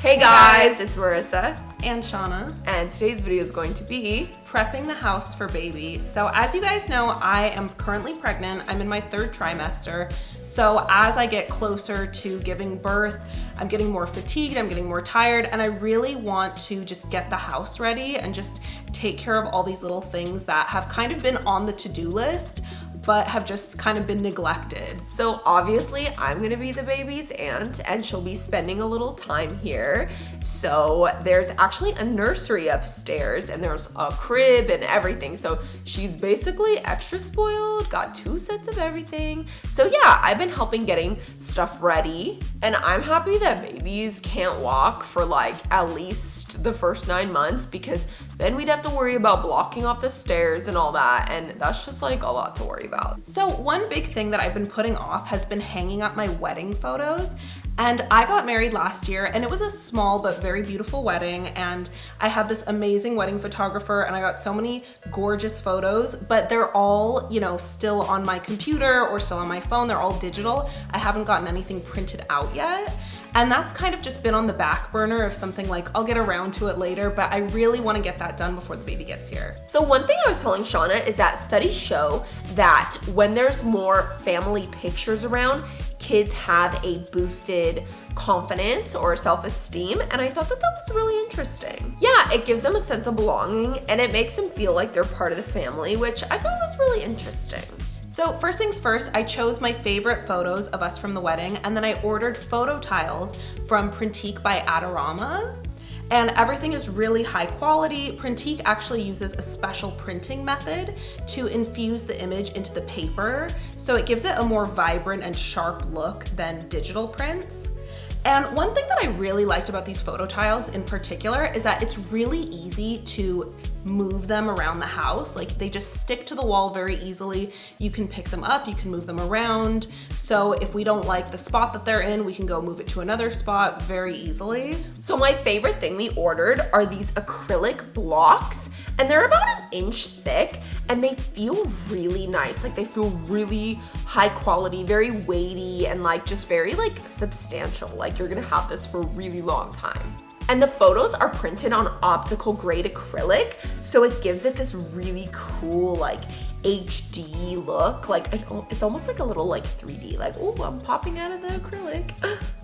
Hey guys, it's Marissa and Shauna, and today's video is going to be prepping the house for baby. So as you guys know, I am currently pregnant. I'm in my 3rd trimester. So as I get closer to giving birth, I'm getting more fatigued, I'm getting more tired, and I really want to just get the house ready and just take care of all these little things that have kind of been on the to-do list but have just kind of been neglected. So obviously I'm gonna be the baby's aunt and she'll be spending a little time here. So there's actually a nursery upstairs and there's a crib and everything. So she's basically extra spoiled, got 2 sets of everything. So yeah, I've been helping getting stuff ready and I'm happy that babies can't walk for like at least the first 9 months because then we'd have to worry about blocking off the stairs and all that. And that's just like a lot to worry about. So one big thing that I've been putting off has been hanging up my wedding photos. And I got married last year and it was a small but very beautiful wedding, and I had this amazing wedding photographer and I got so many gorgeous photos, but they're all, still on my computer or still on my phone. They're all digital. I haven't gotten anything printed out yet. And that's kind of just been on the back burner of something like I'll get around to it later, but I really want to get that done before the baby gets here. So one thing I was telling Shauna is that studies show that when there's more family pictures around, kids have a boosted confidence or self-esteem, and I thought that was really interesting. Yeah, it gives them a sense of belonging and it makes them feel like they're part of the family, which I thought was really interesting. So first things first, I chose my favorite photos of us from the wedding, and then I ordered Phototiles from Printique by Adorama. And everything is really high quality. Printique actually uses a special printing method to infuse the image into the paper, so it gives it a more vibrant and sharp look than digital prints. And one thing that I really liked about these Phototiles in particular is that it's really easy to move them around the house. Like, they just stick to the wall very easily. You can pick them up, you can move them around. So if we don't like the spot that they're in, we can go move it to another spot very easily. So my favorite thing we ordered are these acrylic blocks, and they're about 1 inch thick and they feel really nice. Like, they feel really high quality, very weighty, and like just very like substantial. Like, you're gonna have this for a really long time. And the photos are printed on optical grade acrylic, so it gives it this really cool like HD look. Like, it's almost like a little like 3D, like, oh, I'm popping out of the acrylic.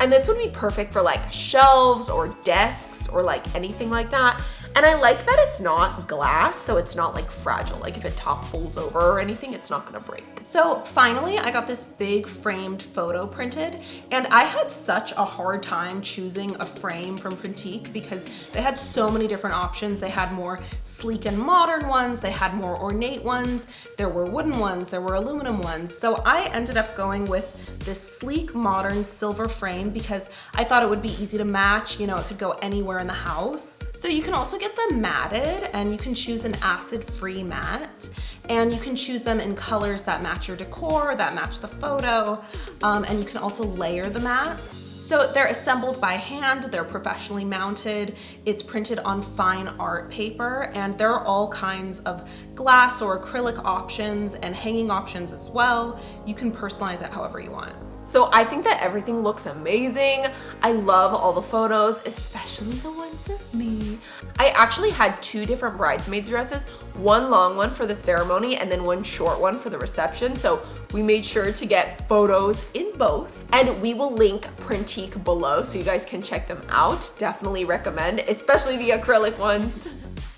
And this would be perfect for like shelves or desks or like anything like that. And I like that it's not glass, so it's not like fragile. Like, if it topples over or anything, it's not gonna break. So finally, I got this big framed photo printed, and I had such a hard time choosing a frame from Printique because they had so many different options. They had more sleek and modern ones, they had more ornate ones, there were wooden ones, there were aluminum ones. So I ended up going with this sleek, modern silver frame because I thought it would be easy to match. It could go anywhere in the house. So you can also get them matted, and you can choose an acid-free matte, and you can choose them in colors that match your decor, that match the photo, and you can also layer the mattes. So they're assembled by hand, they're professionally mounted, it's printed on fine art paper, and there are all kinds of glass or acrylic options and hanging options as well. You can personalize it however you want. So I think that everything looks amazing. I love all the photos, especially the ones of me. I actually had 2 different bridesmaids dresses, one long one for the ceremony and then one short one for the reception. So we made sure to get photos in both, and we will link Printique below so you guys can check them out. Definitely recommend, especially the acrylic ones.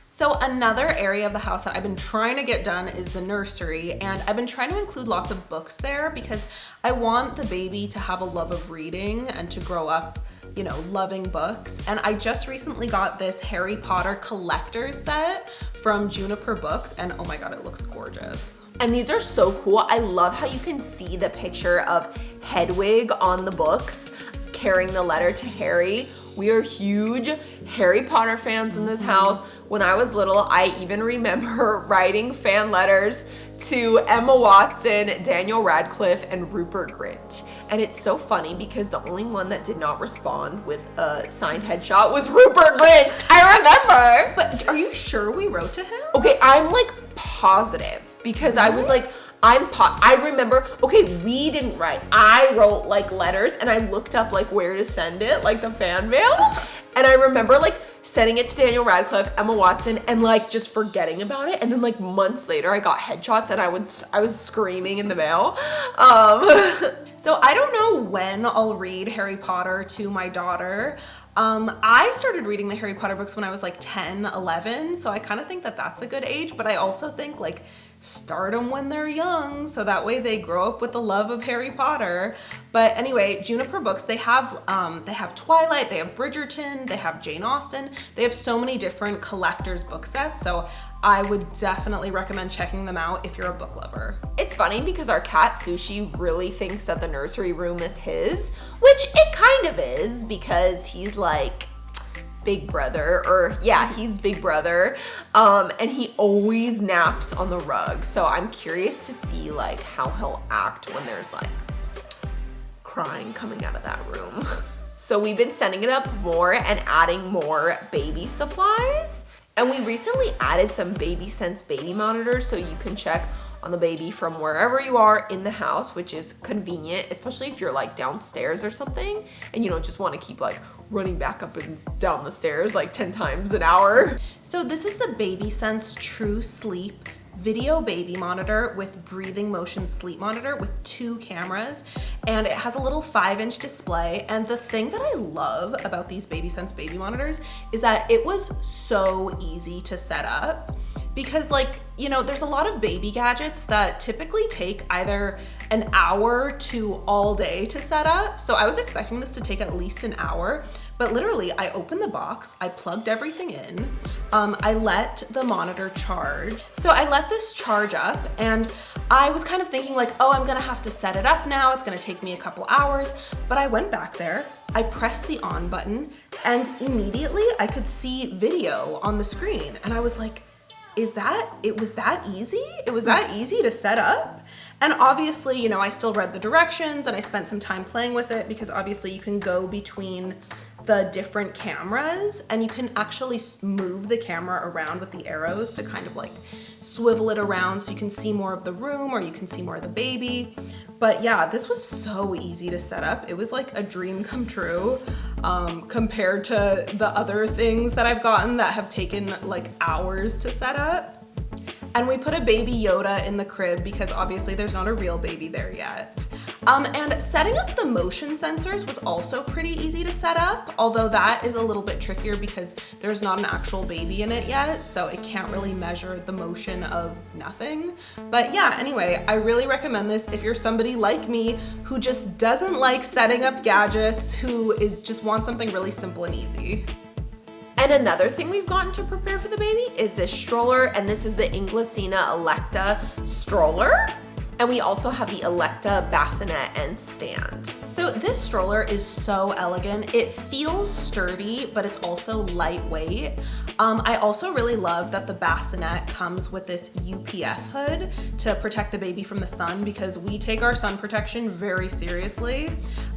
So another area of the house that I've been trying to get done is the nursery, and I've been trying to include lots of books there because I want the baby to have a love of reading and to grow up, loving books. And I just recently got this Harry Potter collector's set from Juniper books, and oh my god, it looks gorgeous. And these are so cool. I love how you can see the picture of Hedwig on the books carrying the letter to Harry. We are huge Harry Potter fans in this house. When I was little, I even remember writing fan letters to Emma Watson, Daniel Radcliffe, and Rupert Grint. And it's so funny because the only one that did not respond with a signed headshot was Rupert Grint. I remember. But are you sure we wrote to him? Okay, I'm like positive because I was like, I remember, okay, we didn't write. I wrote like letters and I looked up like where to send it, like the fan mail. And I remember like sending it to Daniel Radcliffe, Emma Watson, and like just forgetting about it. And then like months later, I got headshots and I was screaming in the mail. So I don't know when I'll read Harry Potter to my daughter. I started reading the Harry Potter books when I was like 10, 11. So I kind of think that that's a good age, but I also think like start them when they're young so that way they grow up with the love of Harry Potter. But anyway, Juniper Books, they have Twilight, they have Bridgerton, they have Jane Austen. They have so many different collector's book sets. So I would definitely recommend checking them out if you're a book lover. It's funny because our cat Sushi really thinks that the nursery room is his, which it kind of is because he's like big brother, or yeah, he's big brother, and he always naps on the rug. So I'm curious to see like how he'll act when there's like crying coming out of that room. So we've been setting it up more and adding more baby supplies. And we recently added some Baby Sense baby monitors so you can check on the baby from wherever you are in the house, which is convenient, especially if you're like downstairs or something and you don't just want to keep like running back up and down the stairs like 10 times an hour. So this is the Baby Sense True Sleep video baby monitor with breathing motion sleep monitor with 2 cameras, and it has a little 5-inch display. And the thing that I love about these Baby Sense baby monitors is that it was so easy to set up, because like, you know, there's a lot of baby gadgets that typically take either an hour to all day to set up. So I was expecting this to take at least an hour, but literally I opened the box, I plugged everything in, I let the monitor charge. So I let this charge up and I was kind of thinking like, oh, I'm gonna have to set it up now. It's gonna take me a couple hours, but I went back there, I pressed the on button, and immediately I could see video on the screen. And I was like, it was that easy? It was that easy to set up? And obviously, you know, I still read the directions and I spent some time playing with it, because obviously you can go between the different cameras and you can actually move the camera around with the arrows to kind of like swivel it around so you can see more of the room or you can see more of the baby. But yeah, this was so easy to set up. It was like a dream come true compared to the other things that I've gotten that have taken like hours to set up. And we put a baby Yoda in the crib because obviously there's not a real baby there yet. And setting up the motion sensors was also pretty easy to set up, although that is a little bit trickier because there's not an actual baby in it yet, so it can't really measure the motion of nothing. But yeah, anyway, I really recommend this if you're somebody like me who just doesn't like setting up gadgets, who just wants something really simple and easy. And another thing we've gotten to prepare for the baby is this stroller, and this is the Inglesina Electa stroller. And we also have the Electa bassinet and stand. So this stroller is so elegant. It feels sturdy, but it's also lightweight. I also really love that the bassinet comes with this UPF hood to protect the baby from the sun, because we take our sun protection very seriously.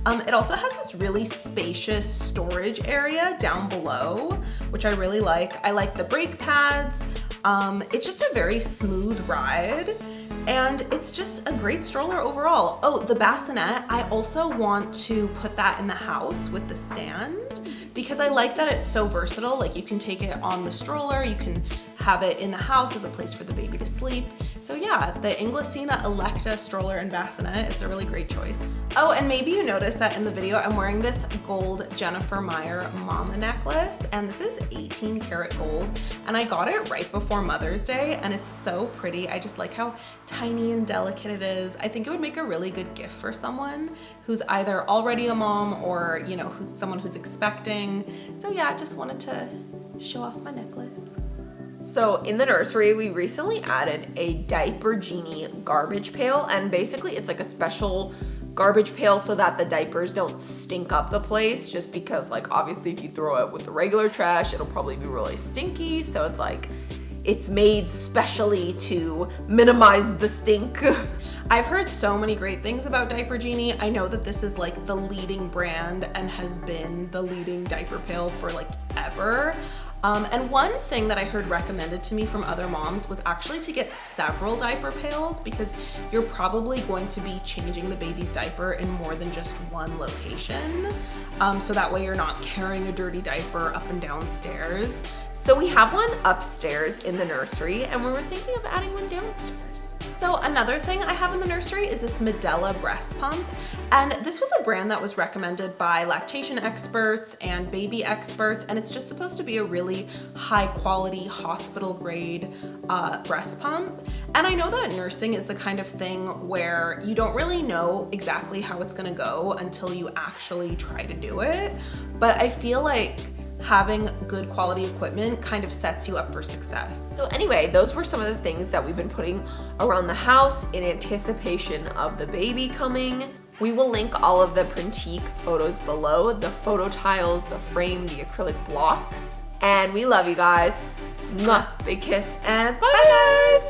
It also has this really spacious storage area down below, which I really like. I like the brake pads. It's just a very smooth ride. And it's just a great stroller overall. Oh, the bassinet, I also want to put that in the house with the stand, because I like that it's so versatile. Like you can take it on the stroller, you can have it in the house as a place for the baby to sleep. So yeah, the Inglesina Electa stroller and bassinet, it's a really great choice. Oh, and maybe you noticed that in the video, I'm wearing this gold Jennifer Meyer mama necklace, and this is 18 karat gold, and I got it right before Mother's Day, and it's so pretty. I just like how tiny and delicate it is. I think it would make a really good gift for someone who's either already a mom or, you know, someone who's expecting. So yeah, I just wanted to show off my necklace. So in the nursery, we recently added a Diaper Genie garbage pail, and basically it's like a special garbage pail so that the diapers don't stink up the place, just because like obviously if you throw it with the regular trash, it'll probably be really stinky. So it's like, it's made specially to minimize the stink. I've heard so many great things about Diaper Genie. I know that this is like the leading brand and has been the leading diaper pail for like ever. And one thing that I heard recommended to me from other moms was actually to get several diaper pails, because you're probably going to be changing the baby's diaper in more than just one location. So that way you're not carrying a dirty diaper up and down stairs. So we have one upstairs in the nursery, and we were thinking of adding one downstairs. So another thing I have in the nursery is this Medela breast pump. And this was a brand that was recommended by lactation experts and baby experts. And it's just supposed to be a really high quality hospital grade breast pump. And I know that nursing is the kind of thing where you don't really know exactly how it's gonna go until you actually try to do it. But I feel like having good quality equipment kind of sets you up for success. So anyway, those were some of the things that we've been putting around the house in anticipation of the baby coming. We will link all of the Printique photos below, the Phototiles, the frame, the acrylic blocks. And we love you guys. Mwah. Big kiss and bye guys.